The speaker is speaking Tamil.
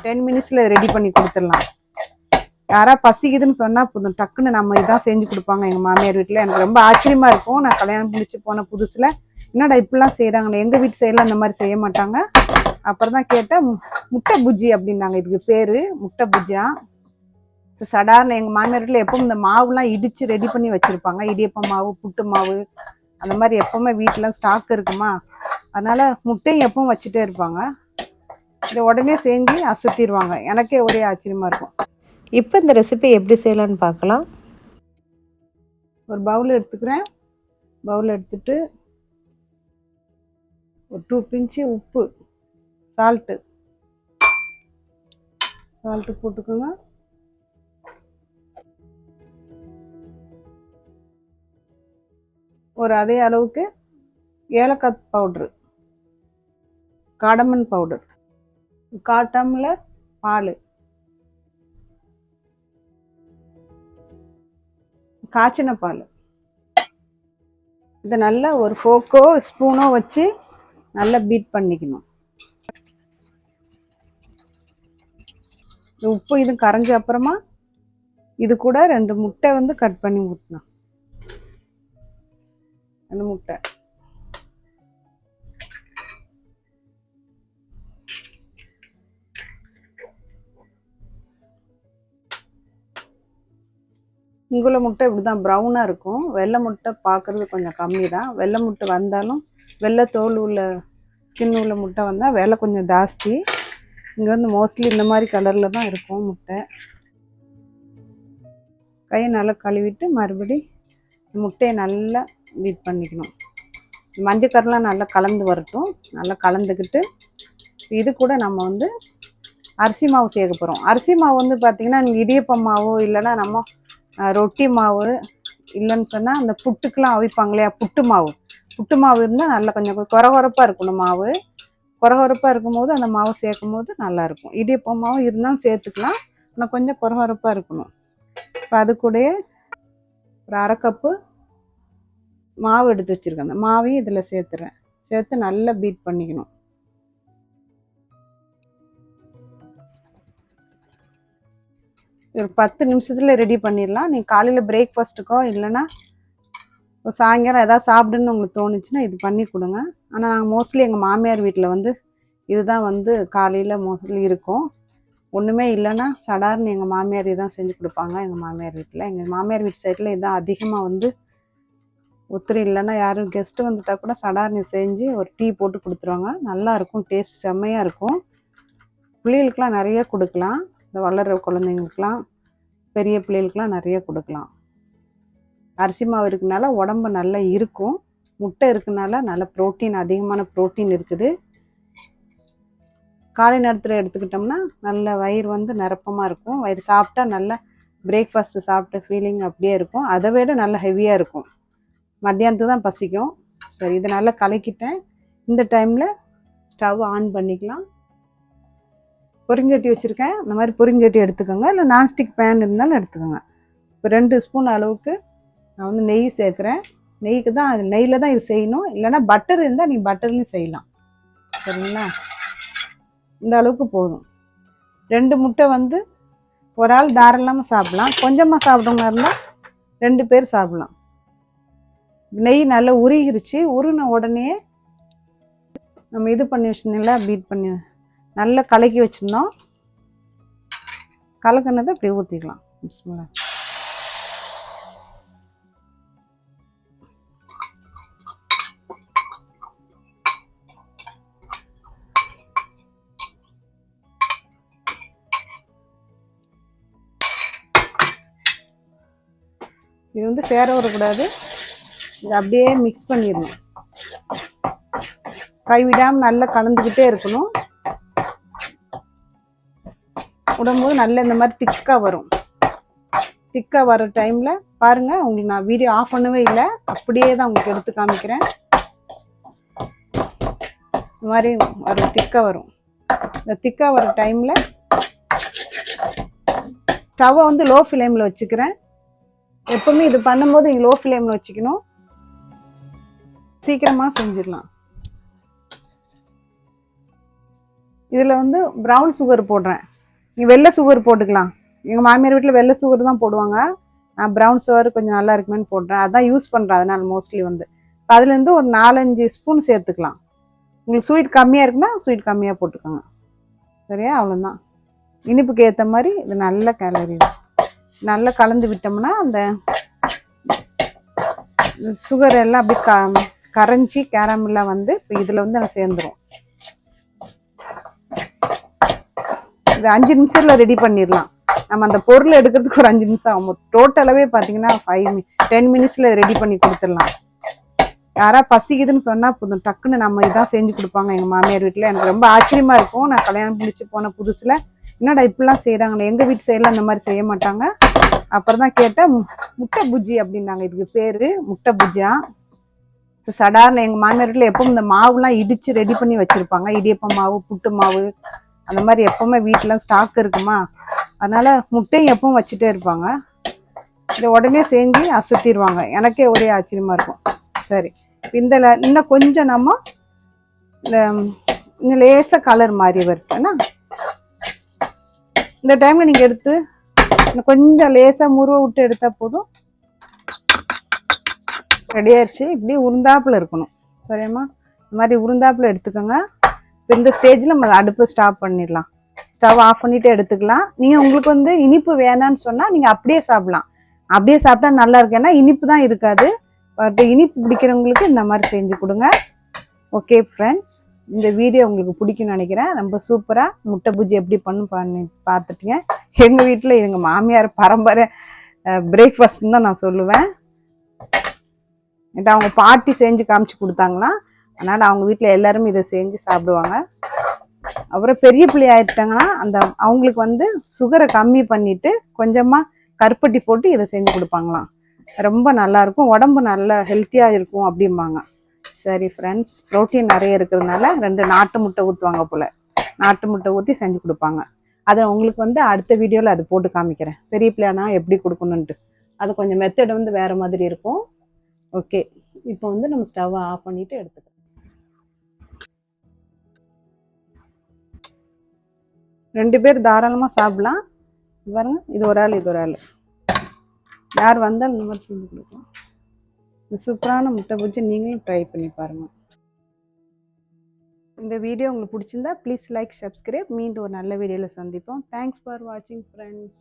10 மினிட்ஸில் ரெடி பண்ணி கொடுத்துடலாம். யாராவது பசிக்குதுன்னு சொன்னால் போதும், டக்குன்னு நம்ம இதான் செஞ்சு கொடுப்பாங்க எங்கள் மாமியார் வீட்டில். எனக்கு ரொம்ப ஆச்சரியமாக இருக்கும். நான் கல்யாணம் முடிச்சு போன புதுசில் என்னடா இப்படிலாம் செய்கிறாங்களே, எங்கள் வீட்டு சைடில் அந்த மாதிரி செய்ய மாட்டாங்க. அப்புறம் தான் கேட்டேன், முட்டை புஜ்ஜி அப்படின்னாங்க. இதுக்கு பேர் முட்டை புஜ்ஜியா. ஸோ சடார்னு எங்கள் மாமியார் வீட்டில் எப்பவும் இந்த மாவுலாம் இடித்து ரெடி பண்ணி வச்சுருப்பாங்க. இடியப்ப மாவு, புட்டு மாவு, அந்த மாதிரி எப்போவுமே வீட்டில் ஸ்டாக் இருக்குமா, அதனால் முட்டையும் எப்பவும் வச்சுட்டே இருப்பாங்க. இதை உடனே செஞ்சு அசத்திடுவாங்க. எனக்கே ஒரே ஆச்சரியமாக இருக்கும். இப்போ இந்த ரெசிபி எப்படி செய்யலான்னு பார்க்கலாம். ஒரு பவுல் எடுத்துக்கிறேன். பவுல் எடுத்துட்டு ஒரு 2 பிஞ்சு உப்பு, சால்ட்டு போட்டுக்கோங்க. ஒரு அதே அளவுக்கு ஏலக்காய் பவுட்ரு, காடமன் பவுடர், 1/4 டம்ளர் பால், காய்ச்சின பால். இதை நல்லா ஒரு ஃபோக்கோ ஸ்பூனோ வச்சு நல்லா பீட் பண்ணிக்கணும். உப்பு இது கரைஞ்ச அப்புறமா இது கூட 2 முட்டை வந்து கட் பண்ணி ஊற்றணும். 2 முட்டை. இங்குள்ள முட்டை இப்படி தான் ப்ரௌனாக இருக்கும். வெள்ளை முட்டை பார்க்குறது கொஞ்சம் கம்மி தான். வெள்ளை முட்டை வந்தாலும், வெள்ளை தோல் உள்ள ஸ்கின் உள்ள முட்டை வந்தால் விலை கொஞ்சம் ஜாஸ்தி. இங்கே வந்து மோஸ்ட்லி இந்த மாதிரி கலரில் தான் இருக்கும் முட்டை. கையை நல்லா கழுவிட்டு மறுபடி முட்டையை நல்லா பீட் பண்ணிக்கணும். மஞ்சக்கரெலாம் நல்லா கலந்து வரட்டும். நல்லா கலந்துக்கிட்டு இது கூட நம்ம வந்து அரிசி மாவு சேர்க்க போகிறோம். அரிசி மாவு வந்து பார்த்திங்கன்னா நீங்கள் இடியப்பம் மாவு இல்லைன்னா நம்ம ரொட்டி மாவு இல்லைன்னு சொன்னால் அந்த புட்டுக்கெலாம் அவிப்பாங்க இல்லையா, புட்டு மாவு இருந்தால் நல்லா கொஞ்சம் குறகுறப்பாக இருக்கணும். மாவு குறகுறப்பாக இருக்கும்போது அந்த மாவு சேர்க்கும் போது நல்லாயிருக்கும். இடியப்பம் மாவு இருந்தாலும் சேர்த்துக்கலாம், ஆனால் கொஞ்சம் குறகுறப்பாக இருக்கணும். இப்போ அது கூட ஒரு 1/2 கப்பு மாவு எடுத்து வச்சுருக்கேன். அந்த மாவையும் இதில் சேர்த்துறேன். சேர்த்து நல்லா பீட் பண்ணிக்கணும். ஒரு 10 நிமிஷத்தில் ரெடி பண்ணிடலாம். நீங்கள் காலையில் பிரேக்ஃபாஸ்ட்டுக்கோ இல்லைன்னா சாயங்காலம் எதாவது சாப்பிடுன்னு உங்களுக்கு தோணுச்சுன்னா இது பண்ணி கொடுங்க. ஆனால் நாங்கள் மோஸ்ட்லி எங்கள் மாமியார் வீட்டில் வந்து இதுதான் வந்து காலையில் மோஸ்ட்லி இருக்கும். ஒன்றுமே இல்லைன்னா சடார்னு எங்கள் மாமியார் இதான் செஞ்சு கொடுப்பாங்க. எங்கள் மாமியார் வீட்டில், எங்கள் மாமியார் வீட்டு சைடில் இதான் அதிகமாக வந்து ஒத்துரி இல்லைன்னா யாரும் கெஸ்ட்டு வந்துட்டால் கூட சடார்னு செஞ்சு ஒரு டீ போட்டு கொடுத்துருவாங்க. நல்லாயிருக்கும், டேஸ்ட் செம்மையாக இருக்கும். பிள்ளைகளுக்கெலாம் நிறைய கொடுக்கலாம். இந்த வளர்கிற குழந்தைங்களுக்கெலாம், பெரிய பிள்ளைகளுக்கெலாம் நிறைய கொடுக்கலாம். அரிசி மாவு இருக்குனால உடம்பு நல்லா இருக்கும். முட்டை இருக்குனால நல்ல ப்ரோட்டீன், அதிகமான ப்ரோட்டீன் இருக்குது. காலை நேரத்தில் எடுத்துக்கிட்டோம்னா நல்ல வயிறு வந்து நிரப்பமாக இருக்கும். வயிறு சாப்பிட்டா நல்லா பிரேக்ஃபாஸ்ட்டு சாப்பிட்ட ஃபீலிங் அப்படியே இருக்கும். அதை விட நல்லா ஹெவியாக இருக்கும். மத்தியானத்துக்கு தான் பசிக்கும். சரி, இதை நல்லா கலக்கிட்டேன். இந்த டைமில் ஸ்டவ் ஆன் பண்ணிக்கலாம். பொரிஞ்சட்டி வச்சுருக்கேன். இந்த மாதிரி பொரிஞ்சட்டி எடுத்துக்கோங்க, இல்லை நான்ஸ்டிக் பேன் இருந்தாலும் எடுத்துக்கோங்க. இப்போ 2 ஸ்பூன் அளவுக்கு நான் வந்து நெய் சேர்க்குறேன். நெய்க்கு தான், அது நெய்யில் தான் இது செய்யணும். இல்லைனா பட்டர் இருந்தால் நீங்கள் பட்டர்லையும் செய்யலாம். சரிங்களா? இந்த அளவுக்கு போதும். 2 முட்டை வந்து ஒரு ஆள் தாராளமாக சாப்பிட்லாம். கொஞ்சமாக சாப்பிட்றவங்க இருந்தால் 2 பேர் சாப்பிட்லாம். நெய் நல்லா உருகிருச்சு. உருகின உடனே நம்ம இது பண்ணி வச்சுருந்தீங்களா, பீட் பண்ணி நல்லா கலக்கி வச்சுருந்தோம். கலக்கினதை அப்படி ஊற்றிக்கலாம். பிஸ்மில்லா. இது வந்து சேர வரக்கூடாது. இது அப்படியே மிக்ஸ் பண்ணிடணும். கைவிடாமல் நல்லா கலந்துக்கிட்டே இருக்கணும். விடும்போது நல்லா இந்த மாதிரி திக்காக வரும். திக்காக வர டைமில் பாருங்கள், உங்களுக்கு நான் வீடியோ ஆஃப் பண்ணவே இல்லை, அப்படியே தான் உங்களுக்கு எடுத்து காமிக்கிறேன். இந்த மாதிரி வரும், திக்காக வரும். இந்த திக்காக வர டைமில் ஸ்டவ்வை வந்து லோ ஃப்ளேமில் வச்சுக்கிறேன். எப்பவுமே இது பண்ணும்போது நீங்கள் லோ ஃப்ளேமில் வச்சுக்கணும். சீக்கிரமாக செஞ்சிடலாம். இதில் வந்து ப்ரௌன் சுகர் போடுறேன். நீங்கள் வெள்ளை சுகர் போட்டுக்கலாம். எங்கள் மாமியார் வீட்டில் வெள்ளை சுகர் தான் போடுவாங்க. நான் ப்ரௌன் சுகர் கொஞ்சம் நல்லா இருக்குமேன்னு போடுறேன். அதான் யூஸ் பண்ணுறேன். அதனால் மோஸ்ட்லி வந்து இப்போ அதுலேருந்து ஒரு 4-5 ஸ்பூன் சேர்த்துக்கலாம். உங்களுக்கு ஸ்வீட் கம்மியாக இருக்குன்னா ஸ்வீட் கம்மியாக போட்டுக்கோங்க. சரியா? அவ்வளோதான். இனிப்புக்கு ஏற்ற மாதிரி இது நல்ல கேலரி நல்லா கலந்து விட்டோம்னா அந்த சுகர் எல்லாம் அப்படி கரைஞ்சி கேரமெல்லாம் வந்து இப்போ இதில் வந்து நான் சேர்ந்துடும். இது 5 நிமிஷத்தில் ரெடி பண்ணிடலாம். நம்ம அந்த பொருள் எடுக்கிறதுக்கு ஒரு 5 நிமிஷம் ஆகும். டோட்டலாகவே பார்த்தீங்கன்னா 10 மினிட்ஸில் ரெடி பண்ணி கொடுத்துடலாம். யாராவது பசிக்குதுன்னு சொன்னால் போதும், டக்குன்னு நம்ம இதான் செஞ்சு கொடுப்பாங்க எங்கள் மாமியார் வீட்டில். எனக்கு ரொம்ப ஆச்சரியமாக இருக்கும். நான் கல்யாணம் முடிச்சு போன புதுசில் என்னடா இப்படிலாம் செய்கிறாங்களே, எங்கள் வீட்டு சைடில் அந்த மாதிரி செய்ய மாட்டாங்க. அப்புறம் தான் கேட்டேன், முட்டை புஜ்ஜி அப்படின்னாங்க. இதுக்கு பேர் முட்டை புஜ்ஜியா. ஸோ சடார்னு எங்கள் மாமியார் வீட்டில் எப்பவும் இந்த மாவுலாம் இடித்து ரெடி பண்ணி வச்சுருப்பாங்க. இடியப்ப மாவு, புட்டு மாவு, அந்த மாதிரி எப்போவுமே வீட்டில் ஸ்டாக் இருக்குமா, அதனால் முட்டையும் எப்பவும் வச்சுட்டே இருப்பாங்க. இதை உடனே செஞ்சு அசத்திடுவாங்க. எனக்கே ஒரே ஆச்சரியமாக இருக்கும். சரி, இந்த இன்னும் கொஞ்சம் நம்ம இந்த லேசாக கலர் மாறி வருதுன்னா இந்த டைமில் நீங்கள் எடுத்து இன்னும் கொஞ்சம் லேசாக முருவை விட்டு எடுத்தால் போதும். ரெடி ஆயிடுச்சு. இப்படி உருந்தாப்பில் இருக்கணும். சரியாம்மா? இந்த மாதிரி உருந்தாப்பில் எடுத்துக்கோங்க. இப்போ இந்த ஸ்டேஜில் நம்ம அடுப்பை ஸ்டாப் பண்ணிடலாம். ஸ்டவ் ஆஃப் பண்ணிவிட்டு எடுத்துக்கலாம். நீங்கள் உங்களுக்கு வந்து இனிப்பு வேணான்னு சொன்னால் நீங்கள் அப்படியே சாப்பிட்லாம். அப்படியே சாப்பிட்டா நல்லா இருக்கு. ஏன்னா இனிப்பு தான் இருக்காது. பட் இனிப்பு பிடிக்கிறவங்களுக்கு இந்த மாதிரி செஞ்சு கொடுங்க. ஓகே ஃப்ரெண்ட்ஸ், இந்த வீடியோ உங்களுக்கு பிடிக்கும்னு நினைக்கிறேன். ரொம்ப சூப்பராக முட்டை பூஜ்ஜி எப்படி பண்ணி பார்த்துட்டீங்க. எங்கள் வீட்டில் எங்கள் மாமியார் பரம்பரை பிரேக்ஃபாஸ்ட்னு தான் நான் சொல்லுவேன். ஏன்டா அவங்க பாட்டி செஞ்சு காமிச்சு கொடுத்தாங்களா, அதனால் அவங்க வீட்டில் எல்லாருமே இதை செஞ்சு சாப்பிடுவாங்க. அப்புறம் பெரிய பிள்ளை ஆயிட்டாங்கன்னா அவங்களுக்கு வந்து சுகரை கம்மி பண்ணிட்டு கொஞ்சமாக கருப்பட்டி போட்டு இதை செஞ்சு கொடுப்பாங்களாம். ரொம்ப நல்லாயிருக்கும், உடம்பு நல்லா ஹெல்த்தியாக இருக்கும் அப்படிம்பாங்க. சரி ஃப்ரெண்ட்ஸ், ப்ரோட்டீன் நிறைய இருக்கிறதுனால 2 நாட்டு முட்டை ஊற்றுவாங்க போல். நாட்டு முட்டை ஊற்றி செஞ்சு கொடுப்பாங்க. அதை உங்களுக்கு வந்து அடுத்த வீடியோவில் அது போட்டு காமிக்கிறேன். பெரிய பிள்ளைனா எப்படி கொடுக்கணுன்ட்டு. அது கொஞ்சம் மெத்தட் வந்து வேறு மாதிரி இருக்கும். ஓகே, இப்போ வந்து நம்ம ஸ்டவ்வை ஆஃப் பண்ணிவிட்டு எடுத்துக்கலாம். ரெண்டு பேர் தாராளமாக சாப்பிடலாம். பாருங்க, இது ஒரு ஆள், இது ஒரு ஆள். யார் வந்தாலும் இந்த மாதிரி செஞ்சு கொடுக்கலாம். இந்த சூப்பரான முட்டை பூஜ்ஜி நீங்களும் ட்ரை பண்ணி பாருங்கள். இந்த வீடியோ உங்களுக்கு பிடிச்சிருந்தா ப்ளீஸ் லைக், சப்ஸ்கிரைப். மீண்டும் ஒரு நல்ல வீடியோவில் சந்திப்போம். தேங்க்ஸ் ஃபார் வாட்சிங் ஃப்ரெண்ட்ஸ்.